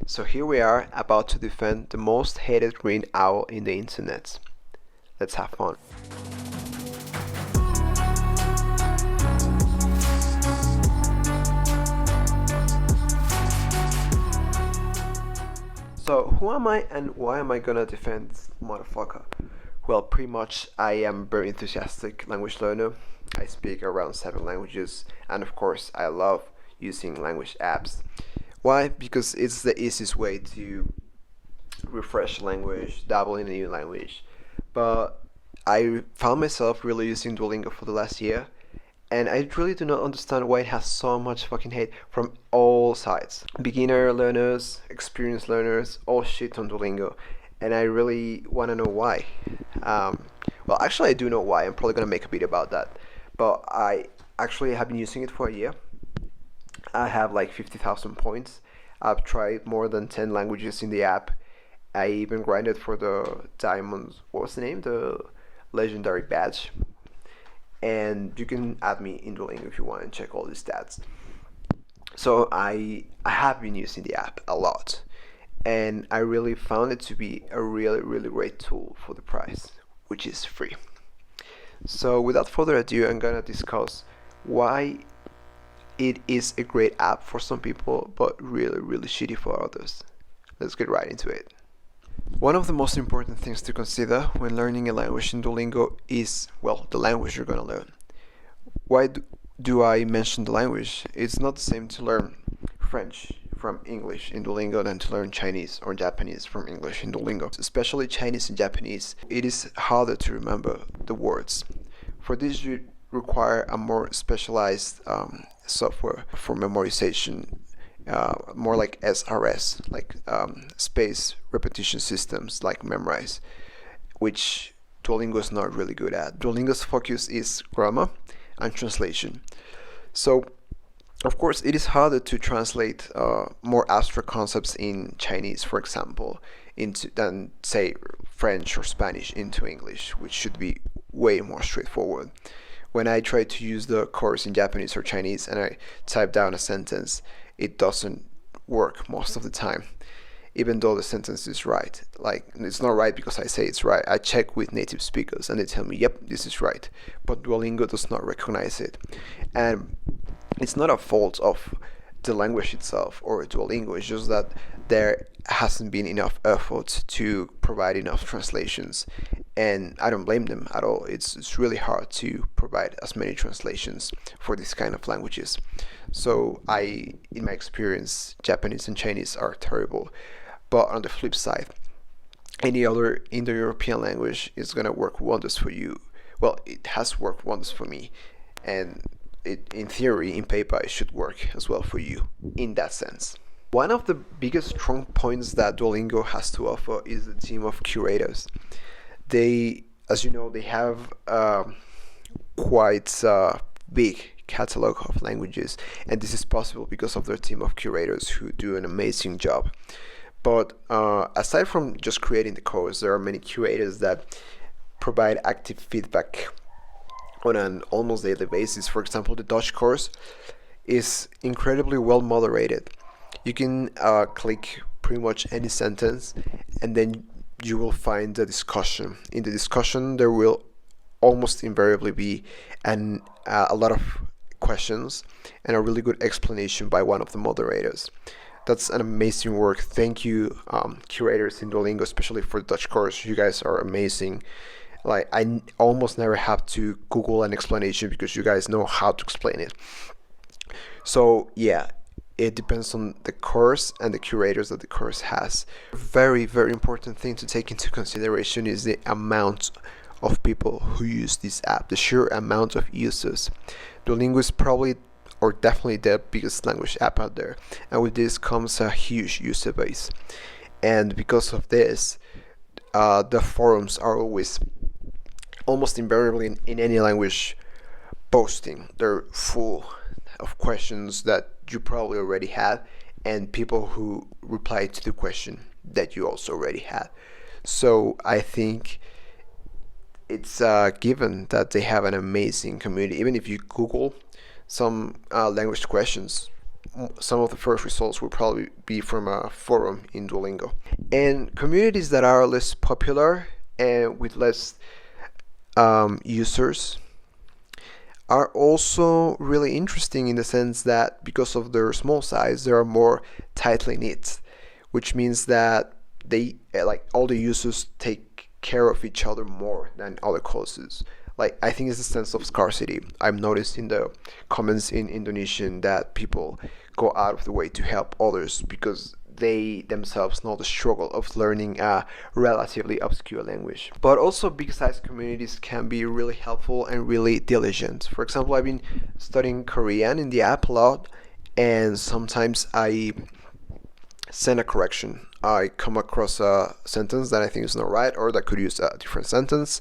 So here we are about to defend the most hated green owl in the internet. Let's have fun. So who am I and why am I gonna defend this motherfucker? Well, pretty much I am a very enthusiastic language learner. I speak around 7 languages, and of course I love using language apps. Why? Because it's the easiest way to refresh language, dabble in a new language. But I found myself really using Duolingo for the last year, and I really do not understand why it has so much fucking hate from all sides. Beginner learners, experienced learners, all shit on Duolingo, and I really want to know why. Well, actually, I do know why. I'm probably gonna make a video about that, but I actually have been using it for a year. I have like 50,000 points. I've tried more than 10 languages in the app. I even grinded for the diamonds. What was the name? The legendary badge. And you can add me in Duolingo if you want and check all the stats. So I have been using the app a lot, and I really found it to be a really great tool for the price, which is free. So without further ado, I'm gonna discuss why it is a great app for some people, but really shitty for others. Let's get right into it. One of the most important things to consider when learning a language in Duolingo is, well, the language you're gonna learn. Why do I mention the language? It's not the same to learn French from English in Duolingo than to learn Chinese or Japanese from English in Duolingo. Especially Chinese and Japanese, it is harder to remember the words. For this, you require a more specialized software for memorization, more like SRS, like space repetition systems like Memrise, which Duolingo is not really good at. Duolingo's focus is grammar and translation. So, of course, it is harder to translate more abstract concepts in Chinese, for example, into than say French or Spanish into English, which should be way more straightforward. When I try to use the course in Japanese or Chinese and I type down a sentence, it doesn't work most of the time, even though the sentence is right. Like, it's not right because I say it's right. I check with native speakers and they tell me, yep, this is right. But Duolingo does not recognize it. And it's not a fault of the language itself or Duolingo, it's just that there hasn't been enough effort to provide enough translations. And I don't blame them at all. It's really hard to provide as many translations for this kind of languages. So in my experience, Japanese and Chinese are terrible. But on the flip side, any other Indo-European language is gonna work wonders for you. Well, it has worked wonders for me, and in theory, in paper, it should work as well for you in that sense. One of the biggest strong points that Duolingo has to offer is the team of curators. They, as you know, they have quite a big catalog of languages, and this is possible because of their team of curators who do an amazing job. But aside from just creating the course, there are many curators that provide active feedback on an almost daily basis. For example, the Dutch course is incredibly well moderated. You can click pretty much any sentence and then you will find the discussion. In the discussion, there will almost invariably be a lot of questions and a really good explanation by one of the moderators. That's an amazing work. Thank you, curators in Duolingo, especially for the Dutch course. You guys are amazing. Like, I almost never have to Google an explanation because you guys know how to explain it. So yeah, it depends on the course and the curators that the course has. Very important thing to take into consideration is the amount of people who use this app, the sheer amount of users. Duolingo is probably or definitely the biggest language app out there, and with this comes a huge user base. And because of this, the forums are almost invariably in any language posting. They're full of questions that you probably already had and people who reply to the question that you also already had. So I think it's given that they have an amazing community. Even if you Google some language questions, some of the first results will probably be from a forum in Duolingo. And communities that are less popular and with less users are also really interesting in the sense that because of their small size, they are more tightly knit, which means that they like all the users take care of each other more than other causes. Like I think it's a sense of scarcity. I've noticed in the comments in Indonesian that people go out of the way to help others because they themselves know the struggle of learning a relatively obscure language. But also big size communities can be really helpful and really diligent. For example, I've been studying Korean in the app a lot, and sometimes I send a correction. I come across a sentence that I think is not right or that could use a different sentence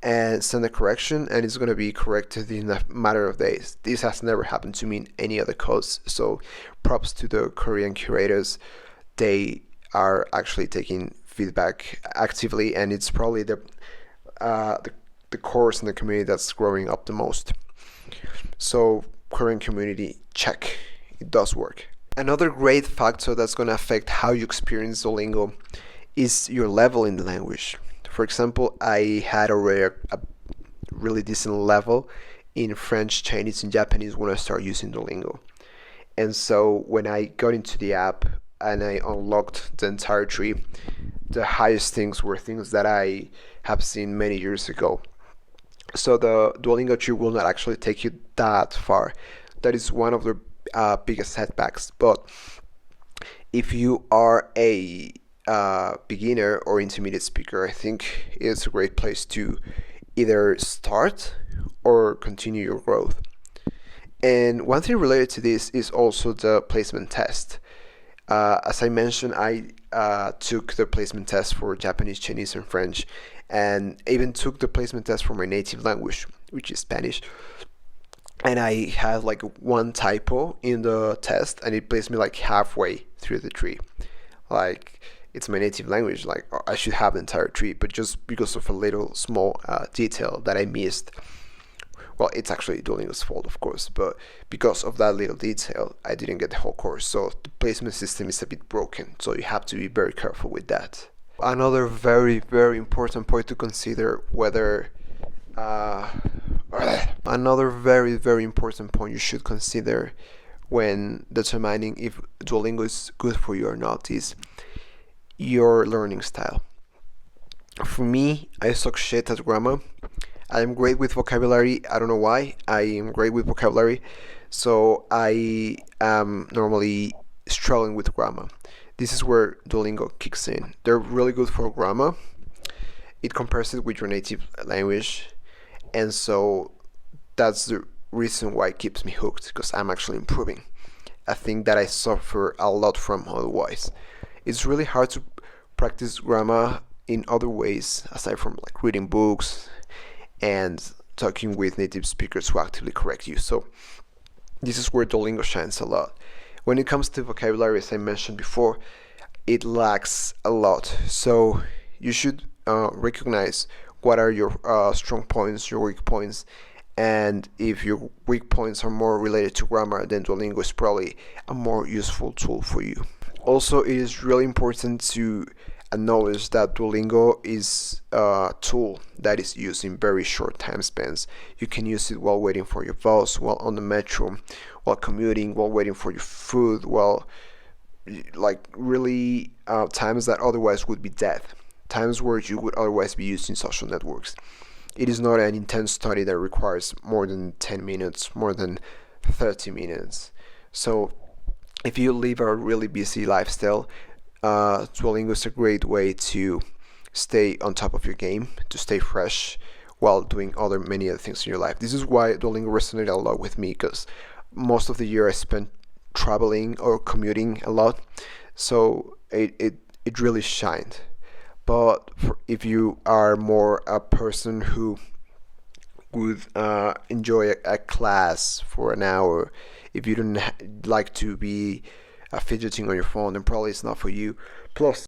and send a correction, and it's going to be corrected in a matter of days. This has never happened to me in any other course, so props to the Korean curators. They are actually taking feedback actively, and it's probably the course in the community that's growing up the most. So Korean community, check, it does work. Another great factor that's going to affect how you experience Duolingo is your level in the language. For example, I had already a really decent level in French, Chinese, and Japanese when I started using Duolingo. And so when I got into the app and I unlocked the entire tree, the highest things were things that I have seen many years ago. So the Duolingo tree will not actually take you that far. That is one of the biggest setbacks. But if you are a beginner or intermediate speaker, I think it's a great place to either start or continue your growth. And one thing related to this is also the placement test. As I mentioned, I took the placement test for Japanese, Chinese, and French, and even took the placement test for my native language, which is Spanish. And I had like one typo in the test, and it placed me like halfway through the tree. Like, it's my native language, like I should have the entire tree, but just because of a little small detail that I missed. Well, it's actually Duolingo's fault, of course, but because of that little detail, I didn't get the whole course. So the placement system is a bit broken, so you have to be very careful with that. Another very, very important point to consider another very, very important point you should consider when determining if Duolingo is good for you or not is your learning style. For me, I suck shit at grammar. I'm great with vocabulary. I don't know why. I am great with vocabulary. So I am normally struggling with grammar. This is where Duolingo kicks in. They're really good for grammar. It compares it with your native language. And so that's the reason why it keeps me hooked, because I'm actually improving. A thing that I suffer a lot from otherwise. It's really hard to practice grammar in other ways aside from like reading books and talking with native speakers who actively correct you. So this is where Duolingo shines a lot. When it comes to vocabulary, as I mentioned before, it lacks a lot. So you should recognize what are your strong points, your weak points, and if your weak points are more related to grammar, then Duolingo is probably a more useful tool for you. Also, it is really important to acknowledge that Duolingo is a tool that is used in very short time spans. You can use it while waiting for your bus, while on the metro, while commuting, while waiting for your food, while like really times that otherwise would be dead, times where you would otherwise be using social networks. It is not an intense study that requires more than 10 minutes, more than 30 minutes. So if you live a really busy lifestyle, Duolingo is a great way to stay on top of your game, to stay fresh while doing many other things in your life. This is why Duolingo resonated a lot with me, because most of the year I spent traveling or commuting a lot, so it really shined. But if you are more a person who would enjoy a class for an hour, if you don't like to be fidgeting on your phone, then probably it's not for you. Plus,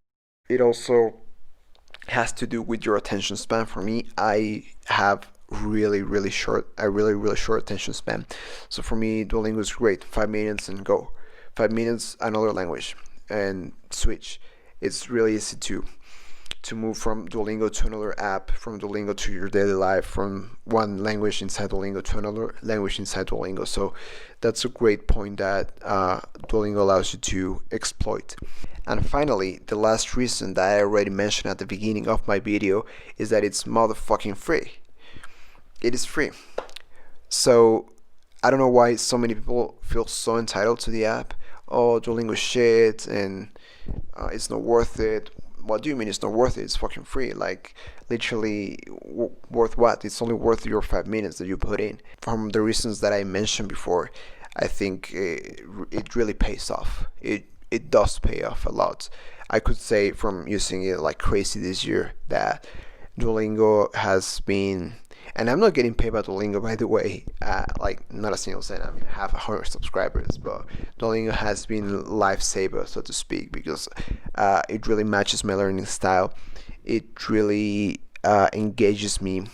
it also has to do with your attention span. For me, I have a really short attention span. So for me, Duolingo is great. 5 minutes and go. 5 minutes, another language, and switch. It's really easy to move from Duolingo to another app, from Duolingo to your daily life, from one language inside Duolingo to another language inside Duolingo. So that's a great point that Duolingo allows you to exploit. And finally, the last reason that I already mentioned at the beginning of my video is that it's motherfucking free. It is free. So I don't know why so many people feel so entitled to the app. Oh, Duolingo shit, and it's not worth it. What do you mean it's not worth it? It's fucking free. Like, literally, worth what? It's only worth your 5 minutes that you put in. From the reasons that I mentioned before, I think it really pays off. It does pay off a lot. I could say from using it like crazy this year that Duolingo has been, and I'm not getting paid by Duolingo, by the way, like not a single cent. I mean, I have 100 subscribers, but Duolingo has been lifesaver, so to speak, because it really matches my learning style. It really engages me.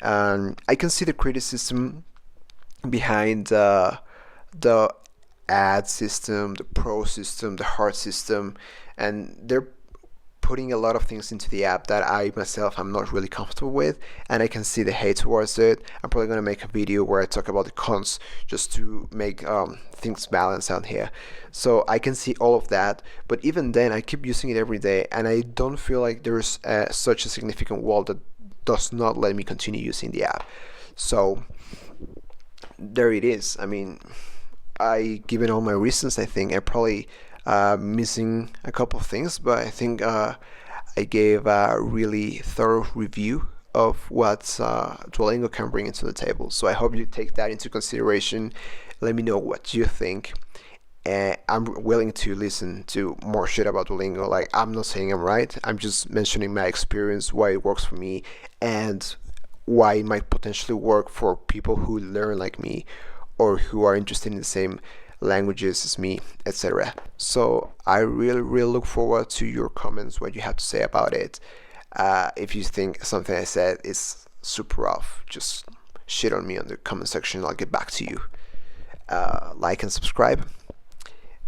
I can see the criticism behind the ad system, the pro system, the hard system, and they're putting a lot of things into the app that I myself am not really comfortable with, and I can see the hate towards it. I'm probably gonna make a video where I talk about the cons just to make things balance out here. So I can see all of that, but even then I keep using it every day, and I don't feel like there's such a significant wall that does not let me continue using the app. So there it is. I mean, given all my reasons, I think I probably missing a couple of things, but I think I gave a really thorough review of what Duolingo can bring into the table. So I hope you take that into consideration. Let me know what you think. I'm willing to listen to more shit about Duolingo. Like, I'm not saying I'm right. I'm just mentioning my experience, why it works for me, and why it might potentially work for people who learn like me or who are interested in the same languages as me, etc. So I really look forward to your comments, what you have to say about it. If you think something I said is super off, just shit on me on the comment section. I'll get back to you. Like and subscribe,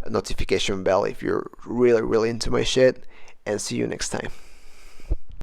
a notification bell if you're really into my shit, and see you next time.